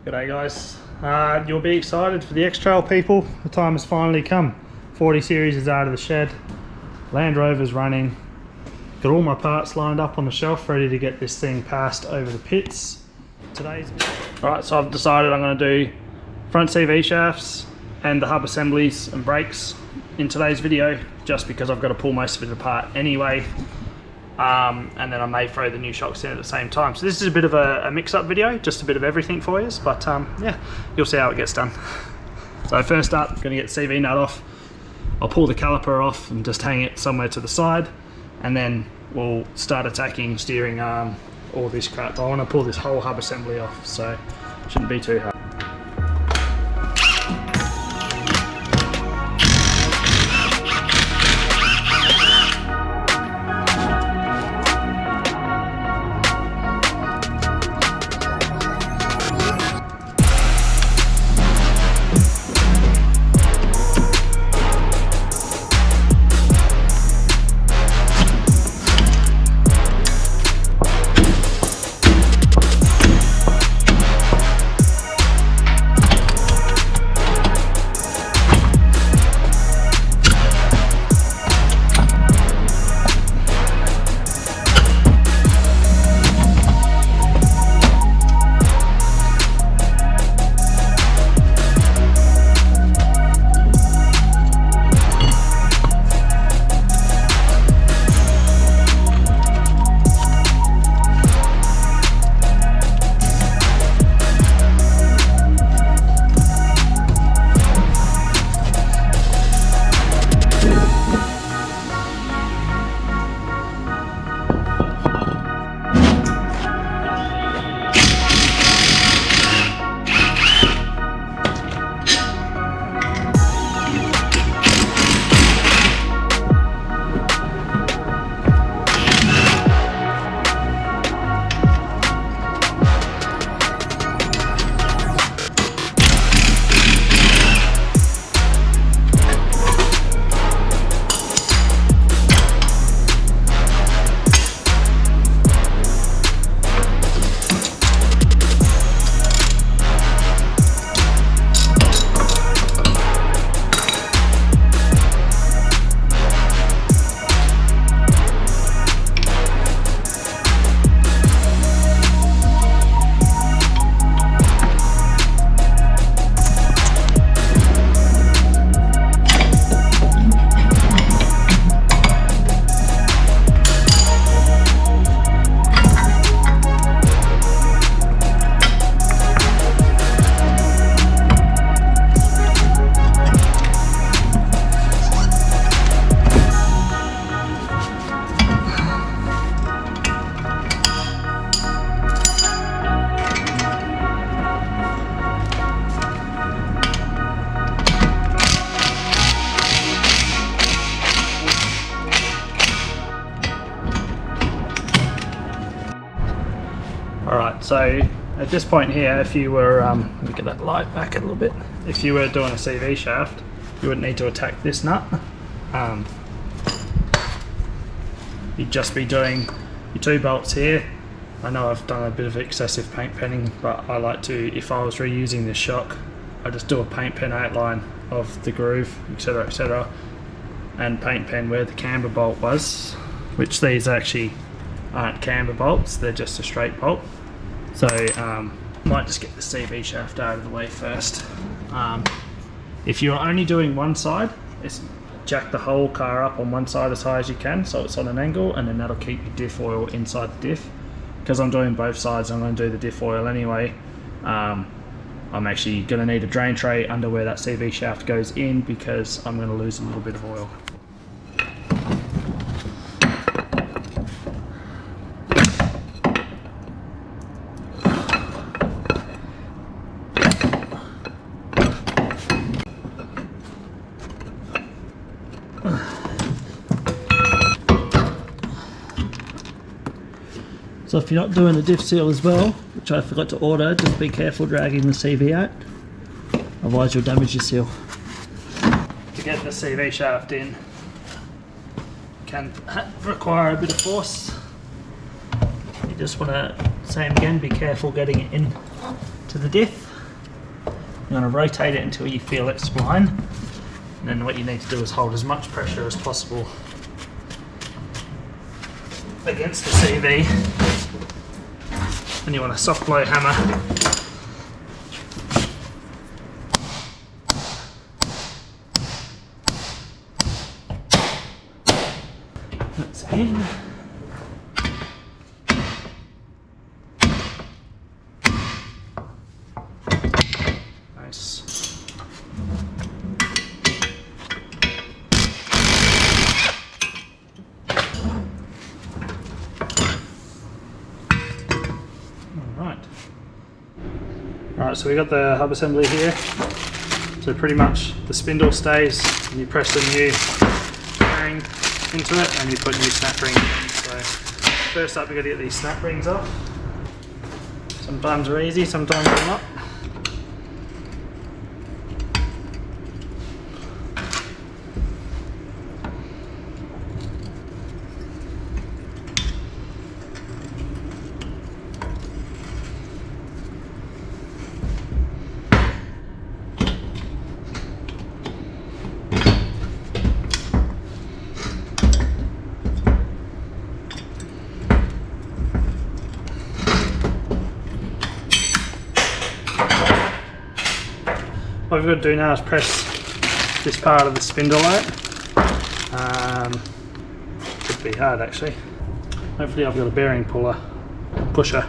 G'day guys, you'll be excited for the Xtrail people. The time has finally come. 40 series is out of the shed, Land Rover's running, got all my parts lined up on the shelf ready to get this thing passed over the pits. Alright, so I've decided I'm going to do front CV shafts and the hub assemblies and brakes in today's video, just because I've got to pull most of it apart anyway. And then I may throw the new shocks in at the same time. So this is a bit of a mix-up video, just a bit of everything for you, but yeah, you'll see how it gets done. So first up, I'm going to get the CV nut off. I'll pull the caliper off and just hang it somewhere to the side, and then we'll start attacking steering arm, all this crap. I want to pull this whole hub assembly off, so it shouldn't be too hard. Alright, so at this point here, if you were, let me get that light back a little bit, if you were doing a CV shaft, you wouldn't need to attack this nut. You'd just be doing your 2 bolts here. I know I've done a bit of excessive paint penning, but I like to, if I was reusing this shock, I just do a paint pen outline of the groove, etc, and paint pen where the camber bolt was, which these actually aren't camber bolts, they're just a straight bolt. So might just get the CV shaft out of the way first. If you're only doing one side, it's jack the whole car up on one side as high as you can so it's on an angle, and then that'll keep your diff oil inside the diff. Because I'm doing both sides, I'm going to do the diff oil anyway. I'm actually going to need a drain tray under where that CV shaft goes in, because I'm going to lose a little bit of oil. So if you're not doing the diff seal as well, which I forgot to order, just be careful dragging the CV out, otherwise you'll damage your seal. To get the CV shaft in can require a bit of force. You just want to, same again, be careful getting it in to the diff. You want to rotate it until you feel it spline, and then what you need to do is hold as much pressure as possible against the CV. And you want a soft blow hammer. That's in. Nice. Alright, so we got the hub assembly here. So pretty much the spindle stays and you press the new bearing into it and you put new snap rings in. So first up, we've got to get these snap rings off. Sometimes they're easy, sometimes they're not. What we've got to do now is press this part of the spindle out. Could be hard actually. Hopefully I've got a bearing pusher.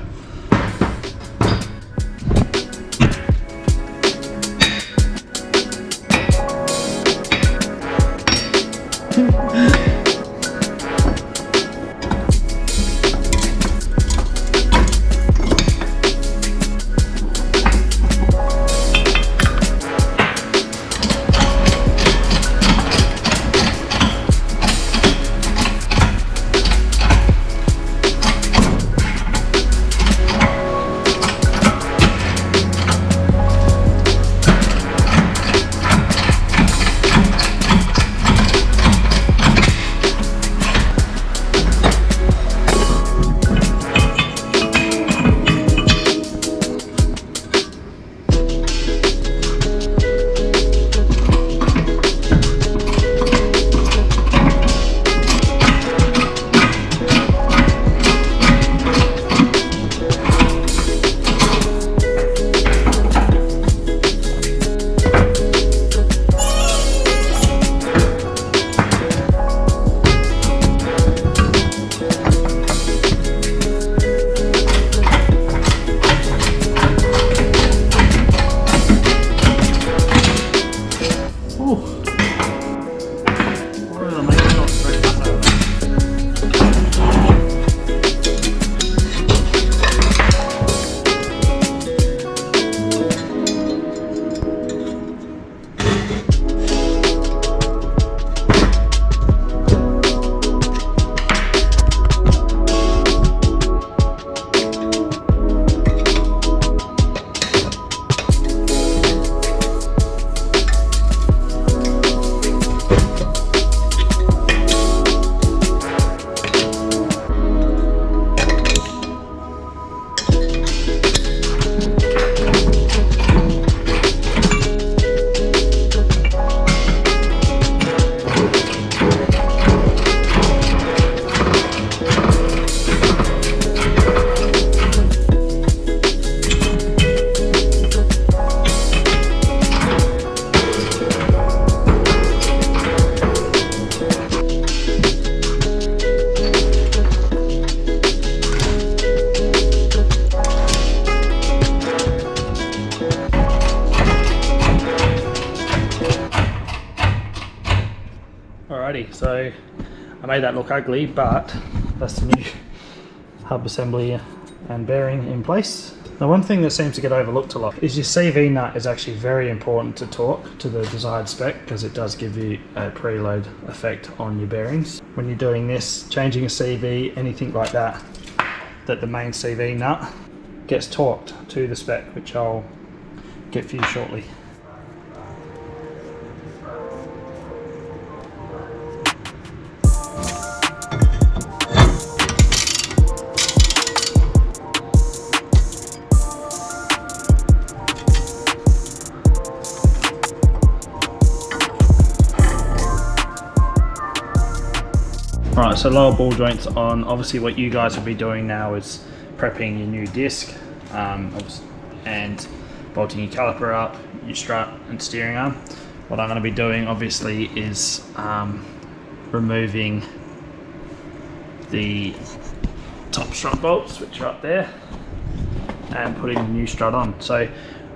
Alrighty, so I made that look ugly, but that's the new hub assembly and bearing in place. Now, one thing that seems to get overlooked a lot is your CV nut is actually very important to torque to the desired spec, because it does give you a preload effect on your bearings. When you're doing this, changing a CV, anything like that, that the main CV nut gets torqued to the spec, which I'll get for you shortly. Alright, so lower ball joints on. Obviously what you guys will be doing now is prepping your new disc and bolting your caliper up, your strut and steering arm. What I'm going to be doing obviously is removing the top strut bolts, which are up there, and putting the new strut on. So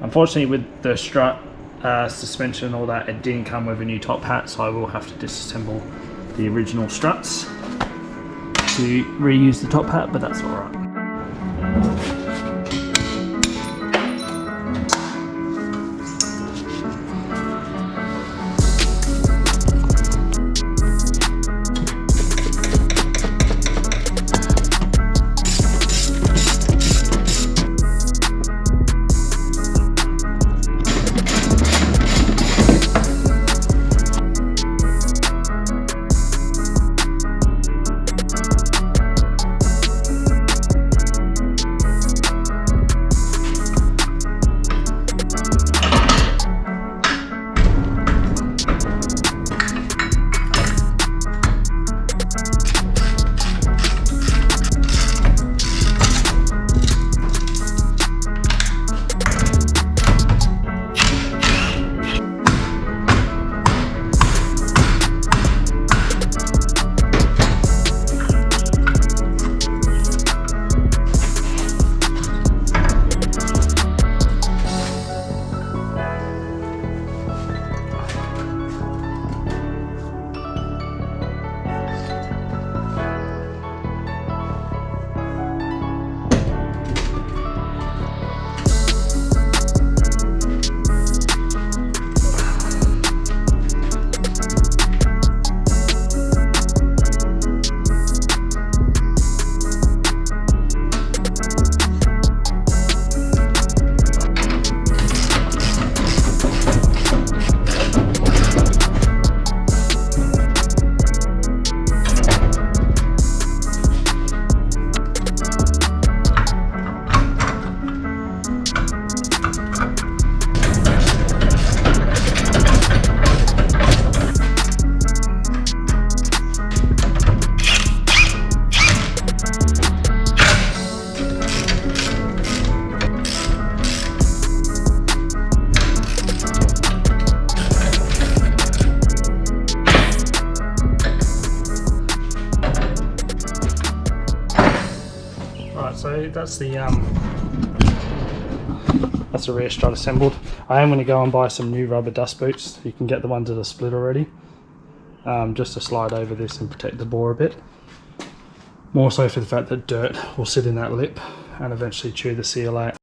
unfortunately with the strut suspension and all that, it didn't come with a new top hat, so I will have to disassemble the original struts to reuse the top hat, but that's alright. So that's the rear strut assembled. I am going to go and buy some new rubber dust boots. You can get the ones that are split already, just to slide over this and protect the bore a bit. More so for the fact that dirt will sit in that lip and eventually chew the seal out.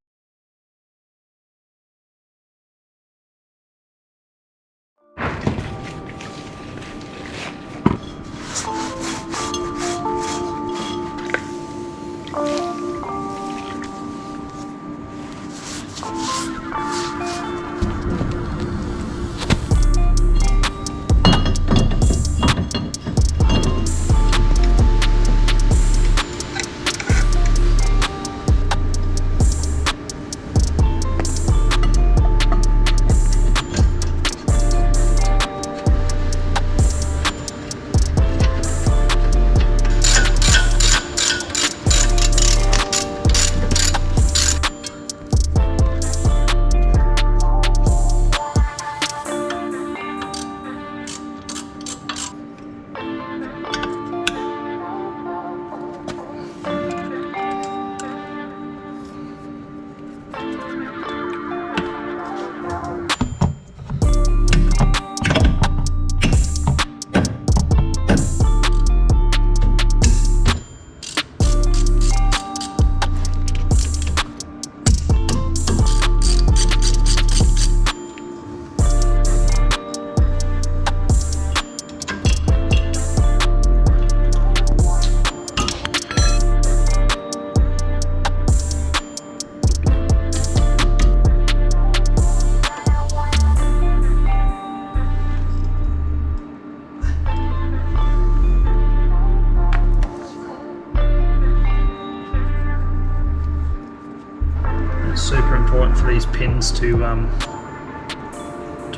Super important for these pins to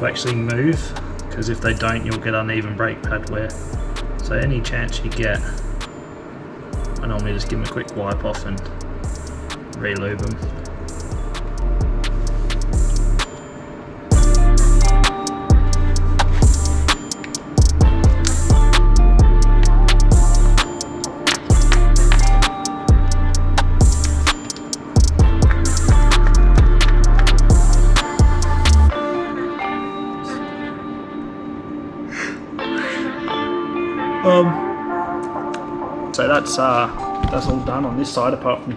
actually move, because if they don't, you'll get uneven brake pad wear. So any chance you get, I normally just give them a quick wipe off and re-lube them. So that's all done on this side, apart from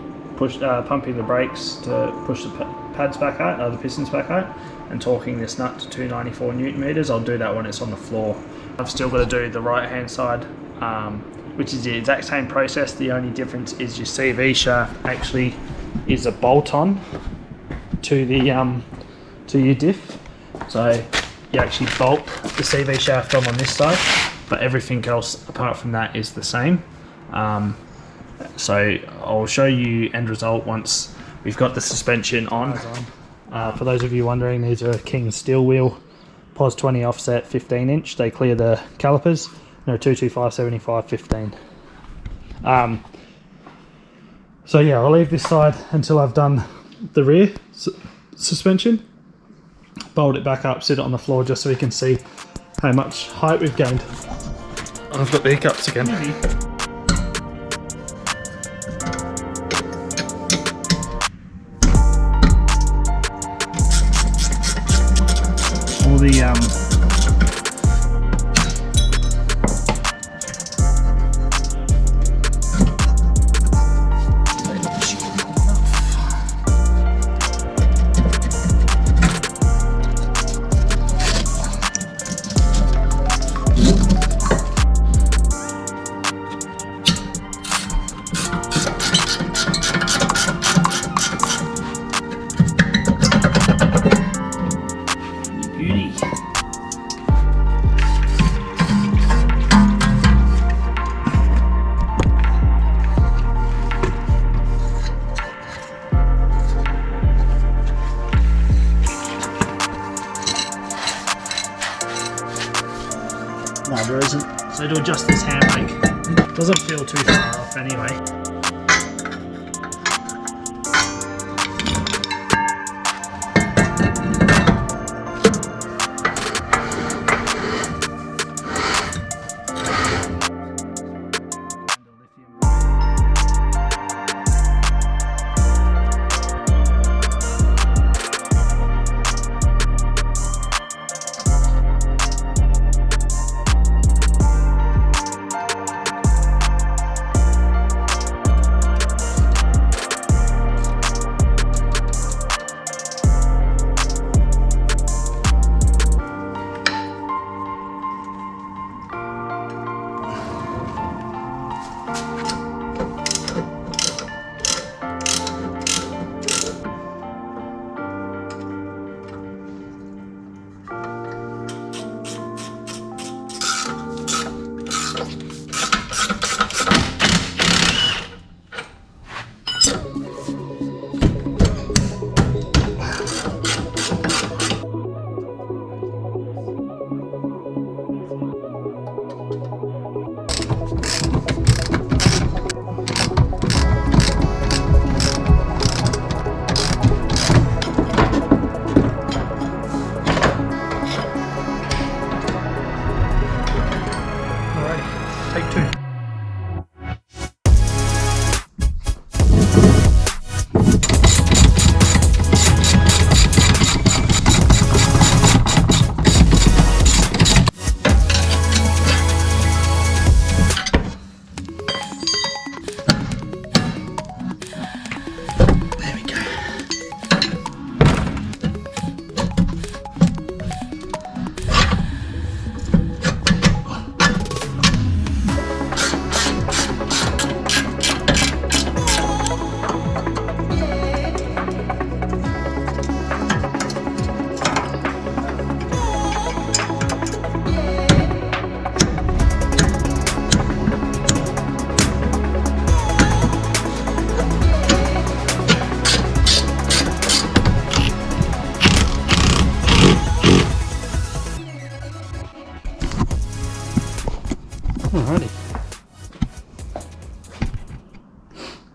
pumping the brakes to push the pads back out, the pistons back out, and torquing this nut to 294 Newton meters. I'll do that when it's on the floor. I've still got to do the right hand side, which is the exact same process. The only difference is your CV shaft actually is a bolt on to the to your diff. So you actually bolt the CV shaft on this side, but everything else apart from that is the same. So I'll show you end result once we've got the suspension on. For those of you wondering, these are King steel wheel, POS 20 offset 15 inch. They clear the calipers. They're 225 75 15. So yeah, I'll leave this side until I've done the rear suspension. Bolt it back up, sit it on the floor just so we can see how much height we've gained. I've got the hiccups again. All the no, there isn't. So to adjust this handbrake, doesn't feel too far off anyway.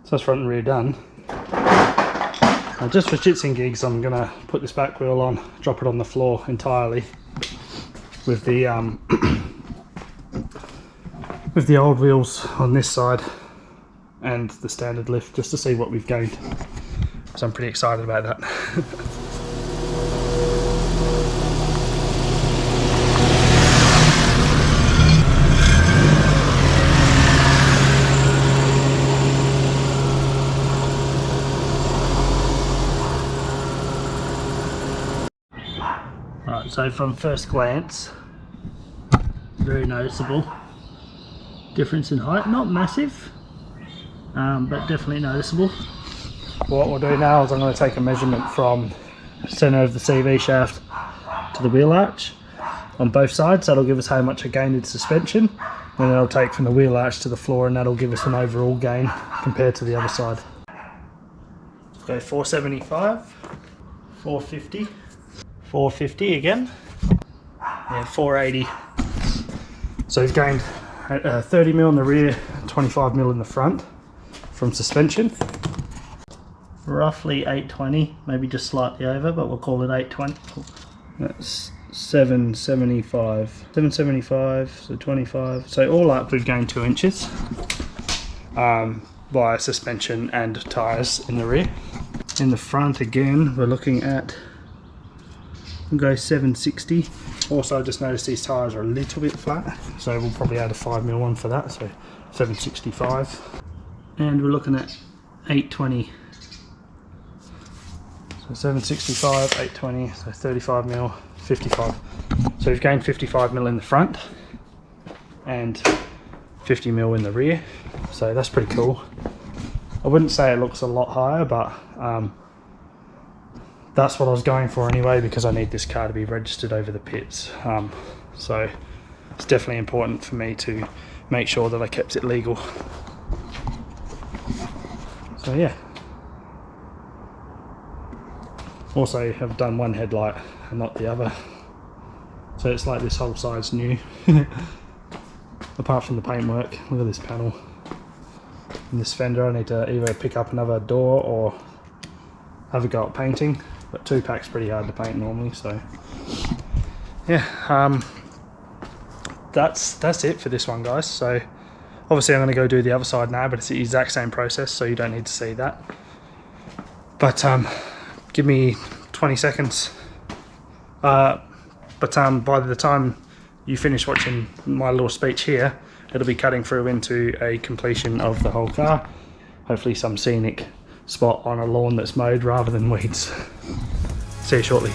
So that's front and rear done. Now just for shits and gigs, I'm gonna put this back wheel on, drop it on the floor entirely with the with the old wheels on this side and the standard lift, just to see what we've gained. So I'm pretty excited about that. Right, so from first glance, very noticeable difference in height. Not massive, but definitely noticeable. What we'll do now is I'm going to take a measurement from the centre of the CV shaft to the wheel arch on both sides. That'll give us how much I gained in suspension, and then I'll take from the wheel arch to the floor, and that'll give us an overall gain compared to the other side. Let's go 475, 450, 450 again, yeah, 480. So we've gained 30mm in the rear, 25mm in the front from suspension. Roughly 820, maybe just slightly over, but we'll call it 820. That's 775, 775, so 25. So all up we've gained 2 inches via suspension and tyres in the rear. In the front again, we're looking at, we'll go 760. Also, I just noticed these tyres are a little bit flat, so we'll probably add a 5mm one for that, so 765. And we're looking at 820. So 765, 820, so 35mm, 55. So we've gained 55mm in the front and 50mm in the rear, so that's pretty cool. I wouldn't say it looks a lot higher, but that's what I was going for anyway, because I need this car to be registered over the pits. So it's definitely important for me to make sure that I kept it legal. So yeah. Also have done one headlight and not the other. So it's like this whole side's new. Apart from the paintwork, look at this panel. And this fender, I need to either pick up another door or have a go at painting. But 2-pack's pretty hard to paint normally, so yeah, that's it for this one, guys. So obviously I'm going to go do the other side now, but it's the exact same process, so you don't need to see that. But give me 20 seconds. By the time you finish watching my little speech here, it'll be cutting through into a completion of the whole car. Hopefully some scenic spot on a lawn that's mowed rather than weeds. See you shortly.